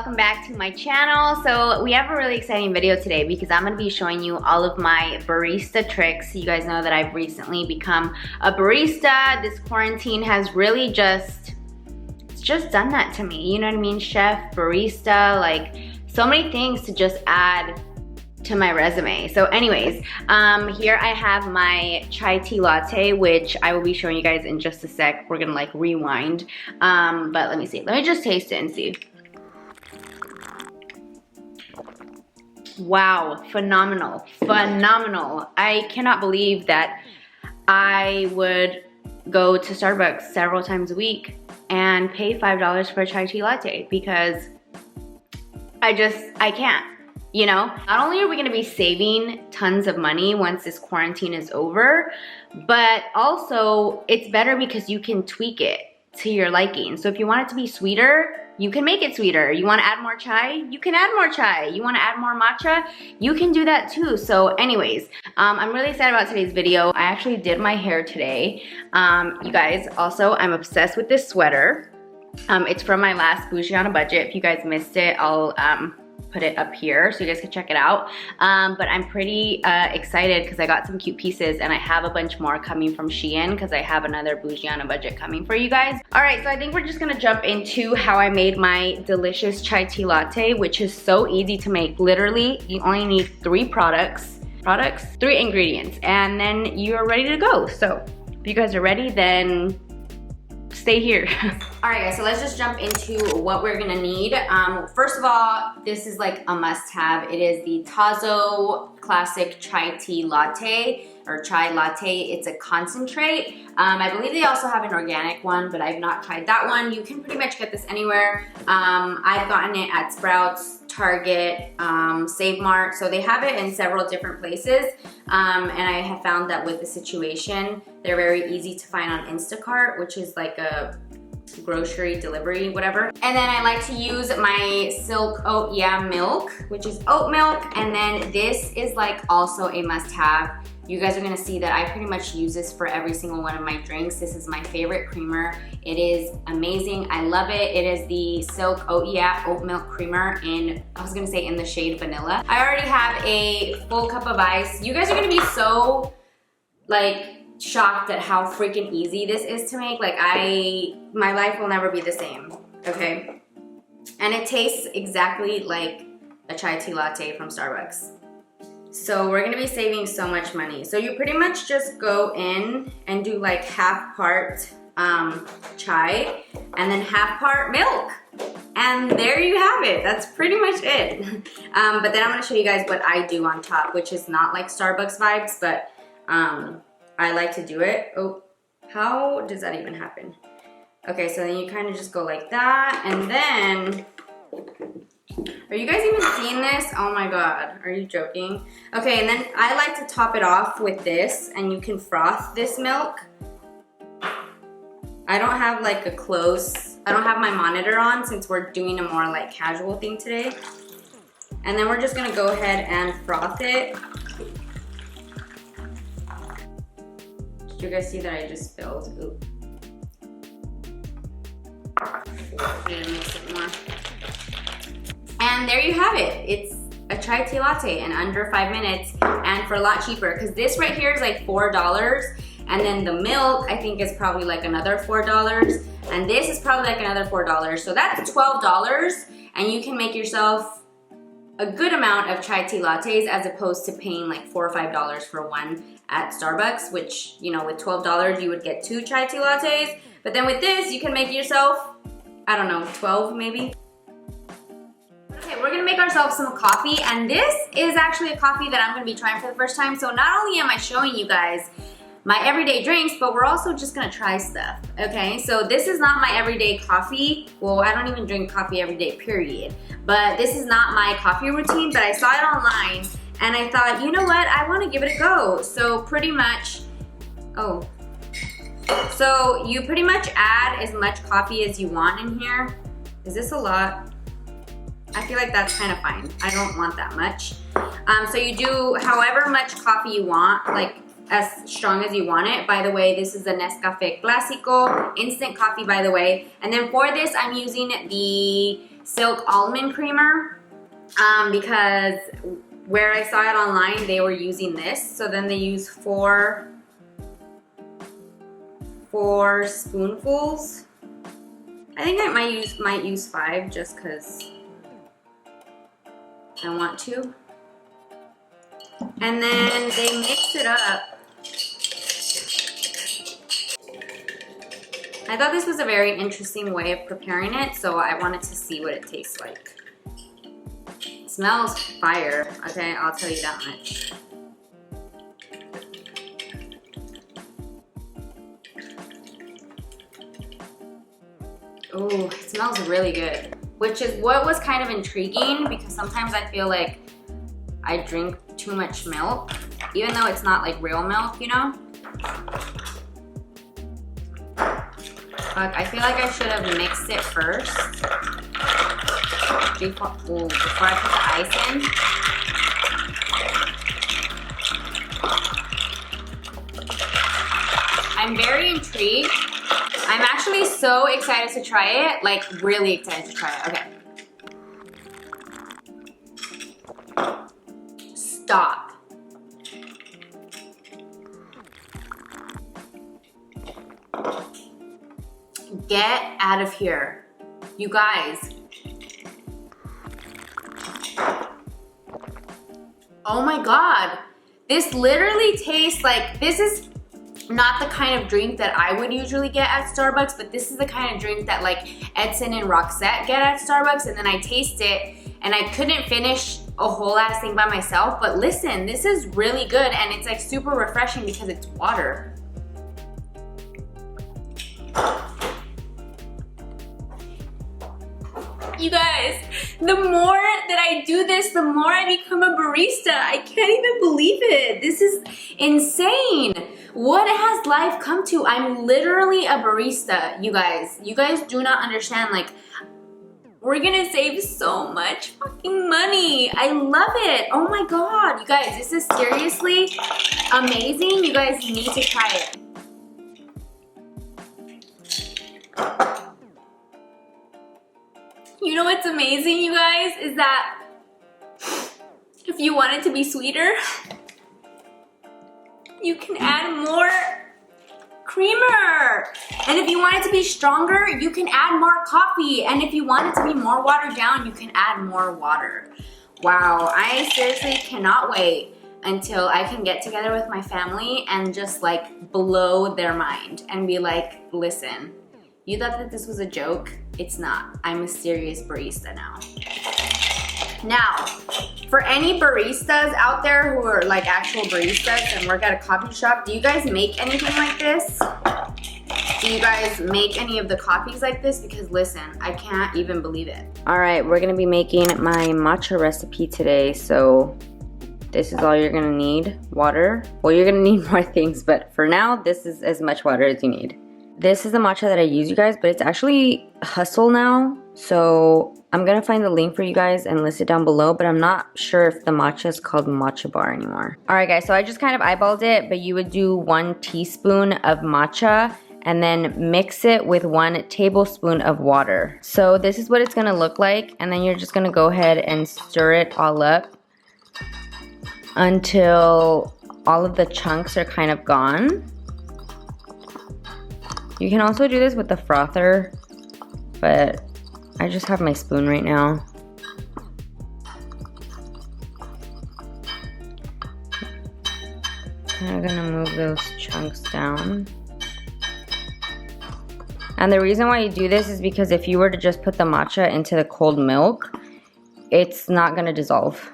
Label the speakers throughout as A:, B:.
A: welcome back to my channel. So we have a really exciting video today because I'm going to be showing you all of my barista tricks. You guys know that I've recently become a barista. This quarantine has really just done that to me. You know what I mean? Chef, barista, like so many things to just add to my resume. So anyways, here I have my chai tea latte, which I will be showing you guys in just a sec. We're gonna like rewind, but let me see. Let me just taste it and see. Wow, phenomenal, phenomenal. I cannot believe that I would go to Starbucks several times a week and pay $5 for a chai tea latte because I can't. You know, not only are we gonna be saving tons of money once this quarantine is over, but also it's better because you can tweak it to your liking. So if you want it to be sweeter, you can make it sweeter. You wanna add more chai? You can add more chai. You wanna add more matcha? You can do that too. So anyways, I'm really excited about today's video. I actually did my hair today. You guys, also, I'm obsessed with this sweater. It's from my last Bougie on a Budget. If you guys missed it, I'll put it up here so you guys can check it out. But I'm pretty excited because I got some cute pieces and I have a bunch more coming from Shein because I have another Bougie on a Budget coming for you guys. All right, so I think we're just gonna jump into how I made my delicious chai tea latte, which is so easy to make. Literally, you only need 3 ingredients, and then you're ready to go. So if you guys are ready, then stay here. All right, guys, so let's just jump into what we're gonna need. First of all, this is like a must-have. It is the Tazo Classic Chai Tea Latte, or Chai Latte. It's a concentrate. I believe they also have an organic one, but I've not tried that one. You can pretty much get this anywhere. I've gotten it at Sprouts, Target, Save Mart, so they have it in several different places. And I have found that with the situation, they're very easy to find on Instacart, which is like a grocery delivery, whatever. And then I like to use my Silk Oat milk, which is oat milk. And then this is like also a must-have. You guys are gonna see that I pretty much use this for every single one of my drinks. This is my favorite creamer. It is amazing, I love it. It is the Silk Oat milk creamer in, I was gonna say in the shade vanilla. I already have a full cup of ice. You guys are gonna be so like shocked at how freaking easy this is to make. Like my life will never be the same, okay? And it tastes exactly like a chai tea latte from Starbucks. So we're gonna be saving so much money. So you pretty much just go in and do like half part chai and then half part milk. And there you have it. That's pretty much it. But then I'm gonna show you guys what I do on top, which is not like Starbucks vibes, but I like to do it. Oh, how does that even happen? Okay, so then you kind of just go like that, and then, are you guys even seeing this? Oh my God, are you joking? Okay, and then I like to top it off with this, and you can froth this milk. I don't have like I don't have my monitor on since we're doing a more like casual thing today. And then we're just gonna go ahead and froth it. Did you guys see that I just spilled? Ooh. Mix it more. And there you have it. It's a chai tea latte in under 5 minutes and for a lot cheaper, because this right here is like $4, and then the milk I think is probably like another $4, and this is probably like another $4. So that's $12, and you can make yourself a good amount of chai tea lattes as opposed to paying like $4 or $5 for one at Starbucks, which, you know, with $12 you would get 2 chai tea lattes. But then with this, you can make yourself, I don't know, 12 maybe. Okay, we're gonna make ourselves some coffee, and this is actually a coffee that I'm gonna be trying for the first time. So not only am I showing you guys my everyday drinks, but we're also just gonna try stuff, okay? So this is not my everyday coffee. Well, I don't even drink coffee every day, period. But this is not my coffee routine, but I saw it online, and I thought, you know what? I wanna give it a go. So pretty much, so you pretty much add as much coffee as you want in here. Is this a lot? I feel like that's kind of fine. I don't want that much. So you do however much coffee you want, like as strong as you want it. By the way, this is a Nescafe Clásico, instant coffee by the way. And then for this, I'm using the silk almond creamer because where I saw it online, they were using this. So then they use four spoonfuls. I think I might use 5 just because I want to. And then they mix it up. I thought this was a very interesting way of preparing it, so I wanted to see what it tastes like. It smells fire, okay, I'll tell you that much. Ooh, it smells really good. Which is what was kind of intriguing because sometimes I feel like I drink too much milk, even though it's not like real milk, you know? Fuck, I feel like I should have mixed it first before I put the ice in. I'm very intrigued. I'm actually so excited to try it, like really excited to try it. Okay. Stop. Get out of here. You guys. Oh my God. This literally tastes like, this is not the kind of drink that I would usually get at Starbucks, but this is the kind of drink that like Edson and Roxette get at Starbucks, and then I taste it and I couldn't finish a whole ass thing by myself, but listen, this is really good and it's like super refreshing because it's water. You guys, the more that I do this, the more I become a barista. I can't even believe it. This is insane. What has life come to? I'm literally a barista, you guys. You guys do not understand, like, we're gonna save so much fucking money. I love it. Oh my God, you guys, this is seriously amazing. You guys need to try it. You know what's amazing, you guys, is that if you want it to be sweeter, you can add more creamer. And if you want it to be stronger, you can add more coffee. And if you want it to be more watered down, you can add more water. Wow, I seriously cannot wait until I can get together with my family and just like blow their mind and be like, listen, you thought that this was a joke? It's not. I'm a serious barista now. Now, for any baristas out there who are like actual baristas and work at a coffee shop, do you guys make anything like this? Do you guys make any of the coffees like this? Because listen, I can't even believe it. All right, we're gonna be making my matcha recipe today. So this is all you're gonna need, water. Well, you're gonna need more things, but for now, this is as much water as you need. This is the matcha that I use, you guys, but it's actually Hustle now. So I'm gonna find the link for you guys and list it down below, but I'm not sure if the matcha is called Matcha Bar anymore. All right, guys, so I just kind of eyeballed it, but you would do 1 teaspoon of matcha and then mix it with 1 tablespoon of water. So this is what it's gonna look like, and then you're just gonna go ahead and stir it all up until all of the chunks are kind of gone. You can also do this with the frother, but I just have my spoon right now. I'm gonna move those chunks down. And the reason why you do this is because if you were to just put the matcha into the cold milk, it's not gonna dissolve.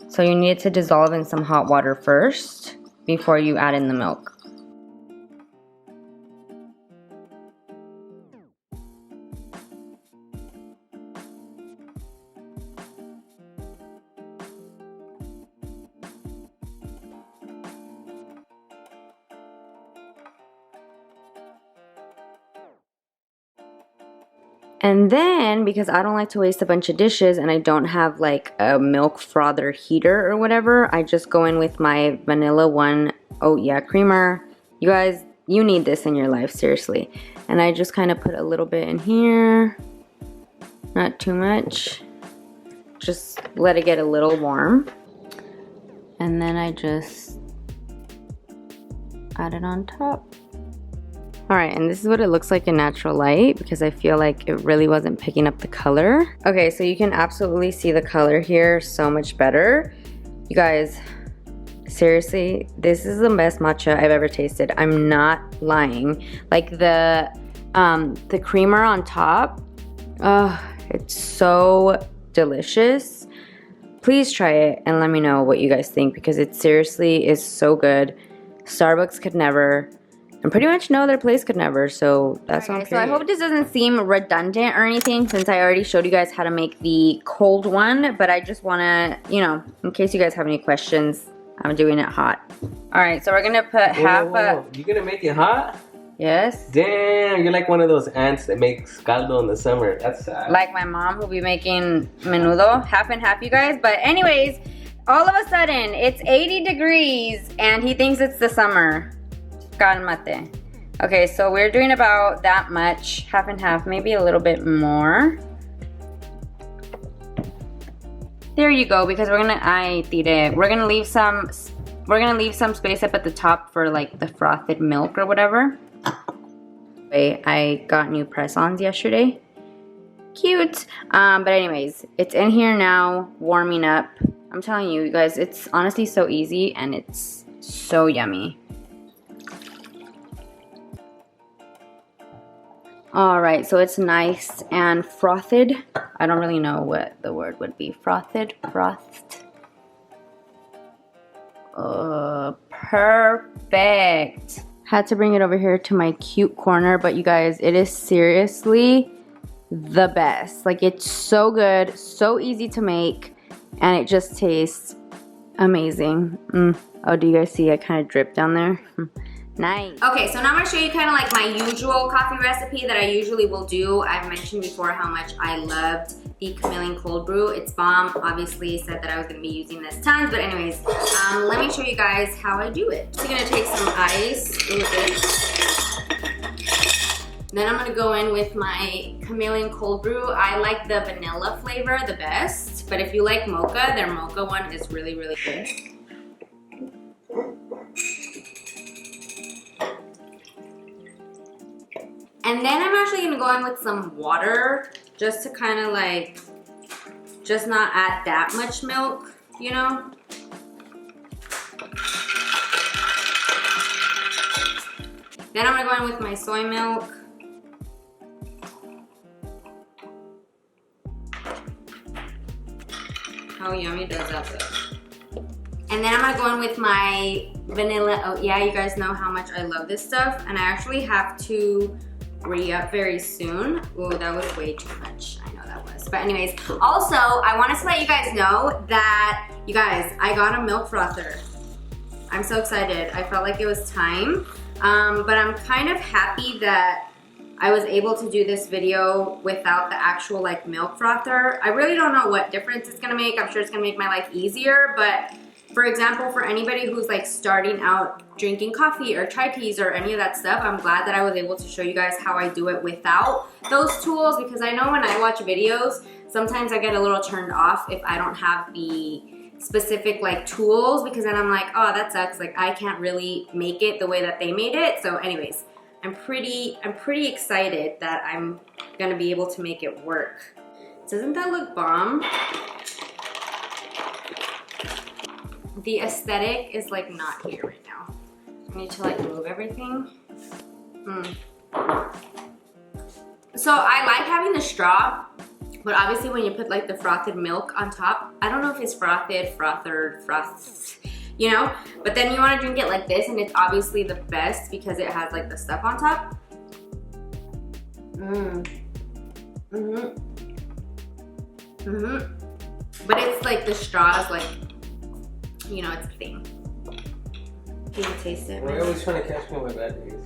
A: So you need it to dissolve in some hot water first before you add in the milk. And then, because I don't like to waste a bunch of dishes and I don't have like a milk frother heater or whatever, I just go in with my vanilla 1 oat yeah creamer. You guys, you need this in your life, seriously. And I just kind of put a little bit in here. Not too much. Just let it get a little warm. And then I just add it on top. All right, and this is what it looks like in natural light because I feel like it really wasn't picking up the color. Okay, so you can absolutely see the color here so much better. You guys, seriously, this is the best matcha I've ever tasted. I'm not lying. Like the creamer on top, it's so delicious. Please try it and let me know what you guys think because it seriously is so good. Starbucks could never. And pretty much no other place could never, so that's on. So I hope this doesn't seem redundant or anything since I already showed you guys how to make the cold one, but I just wanna, you know, in case you guys have any questions, I'm doing it hot. All right, so we're gonna put half a...
B: You gonna make it hot?
A: Yes.
B: Damn, you're like one of those ants that makes caldo in the summer. That's sad.
A: Like my mom who'll be making menudo, half and half, you guys. But anyways, all of a sudden, it's 80 degrees and he thinks it's the summer. Calmate. Okay, so we're doing about that much, half and half, maybe a little bit more. There you go, because we're gonna leave some space up at the top for like the frothed milk or whatever. I got new press-ons yesterday. Cute. But anyways, it's in here now, warming up. I'm telling you guys, it's honestly so easy and it's so yummy. All right, so it's nice and frothed. I don't really know what the word would be. Frothed, frothed. Perfect. Had to bring it over here to my cute corner, but you guys, it is seriously the best. Like, it's so good, so easy to make, and it just tastes amazing. Oh, do you guys see I kind of drip down there? Nice. Okay, so now I'm gonna show you kind of like my usual coffee recipe that I usually will do. I've mentioned before how much I loved the Chamelon cold brew. It's bomb. Obviously said that I was gonna be using this tons, but anyways, let me show you guys how I do it. So I'm gonna take some ice with it. Then I'm gonna go in with my Chamelon cold brew. I like the vanilla flavor the best, but if you like mocha, their mocha one is really, really good. And then I'm actually gonna go in with some water just to kind of like, just not add that much milk, you know? Then I'm gonna go in with my soy milk. How yummy does that look? And then I'm gonna go in with my vanilla oat. Yeah, you guys know how much I love this stuff. And I actually have to re-up very soon. Ooh, that was way too much. I know that was. But anyways, also, I wanted to let you guys know that, you guys, I got a milk frother. I'm so excited. I felt like it was time. But I'm kind of happy that I was able to do this video without the actual like milk frother. I really don't know what difference it's gonna make. I'm sure it's gonna make my life easier, but for example, for anybody who's like starting out drinking coffee or chai teas or any of that stuff, I'm glad that I was able to show you guys how I do it without those tools, because I know when I watch videos, sometimes I get a little turned off if I don't have the specific like tools, because then I'm like, oh, that sucks. Like I can't really make it the way that they made it. So anyways, I'm pretty excited that I'm gonna be able to make it work. Doesn't that look bomb? The aesthetic is like not here right now. I need to like move everything. So I like having the straw, but obviously when you put like the frothed milk on top, I don't know if it's frothed, you know? But then you wanna drink it like this, and it's obviously the best because it has like the stuff on top. But it's like the straw is like, you know, it's a thing. Can you taste it?
B: Why are you always trying to catch me on my bad days?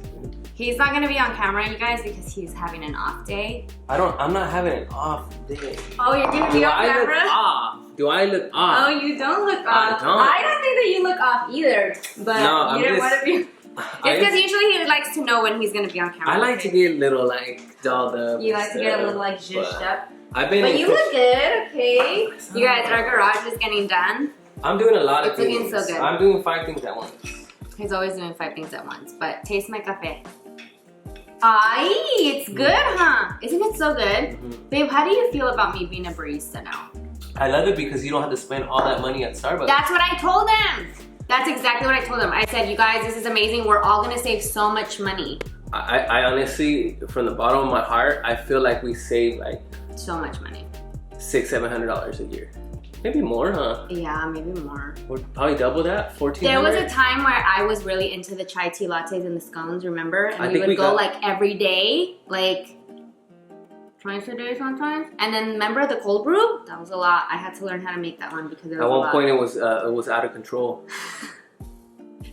A: He's not gonna be on camera, you guys, because he's having an off day.
B: I'm not having an off day.
A: Oh, you're gonna be on camera?
B: Look off? Do I look off?
A: Oh, you don't look off. I don't think that you look off either, but
B: no,
A: you didn't want to be. It's because usually he likes to know when he's gonna be on camera.
B: I like to get a little like dolled up.
A: You like to get a little like zhuzhed up?
B: I've been.
A: But you look good, okay? You guys, our garage is getting done.
B: I'm doing a lot of things.
A: It's looking so good.
B: I'm doing 5 things at once.
A: He's always doing 5 things at once. But taste my cafe. Ay, it's good, huh? Isn't it so good? Babe, how do you feel about me being a barista now?
B: I love it because you don't have to spend all that money at Starbucks.
A: That's what I told them. That's exactly what I told them. I said, you guys, this is amazing. We're all gonna save so much money.
B: I honestly, from the bottom of my heart, I feel like we save like
A: so much money.
B: $600-700 a year. Maybe more, huh?
A: Yeah, maybe more.
B: We're probably double that, $1,400.
A: There was a time where I was really into the chai tea lattes and the scones, remember? And we would go like every day, like twice a day sometimes. And then remember the cold brew? That was a lot. I had to learn how to make that one because there was
B: at
A: a
B: one
A: lot.
B: point it was out of control.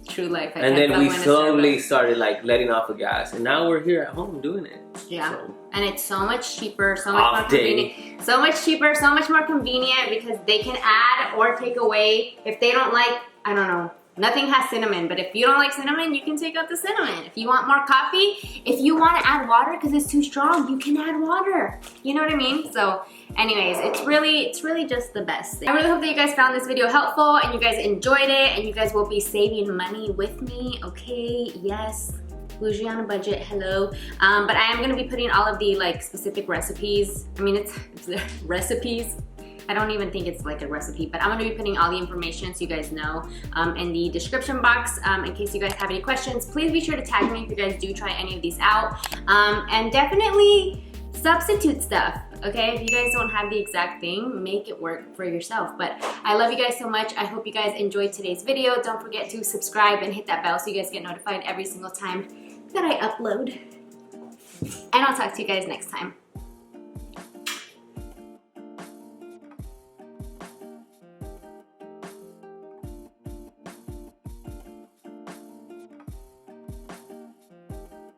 A: True life.
B: And then we slowly started like letting off the gas, and now we're here at home doing it.
A: Yeah,
B: so.
A: And it's so much cheaper, so much more convenient. So much cheaper, so much more convenient because they can add or take away if they don't like. I don't know. Nothing has cinnamon, but if you don't like cinnamon, you can take out the cinnamon. If you want more coffee, if you want to add water because it's too strong, you can add water. You know what I mean? So anyways, it's really just the best thing. I really hope that you guys found this video helpful and you guys enjoyed it and you guys will be saving money with me, okay? Yes. Bougie on a budget, hello. But I am gonna be putting all of the like specific recipes. I mean, it's recipes. I don't even think it's like a recipe, but I'm gonna be putting all the information so you guys know in the description box in case you guys have any questions. Please be sure to tag me if you guys do try any of these out. And definitely substitute stuff, okay? If you guys don't have the exact thing, make it work for yourself. But I love you guys so much. I hope you guys enjoyed today's video. Don't forget to subscribe and hit that bell so you guys get notified every single time that I upload. And I'll talk to you guys next time.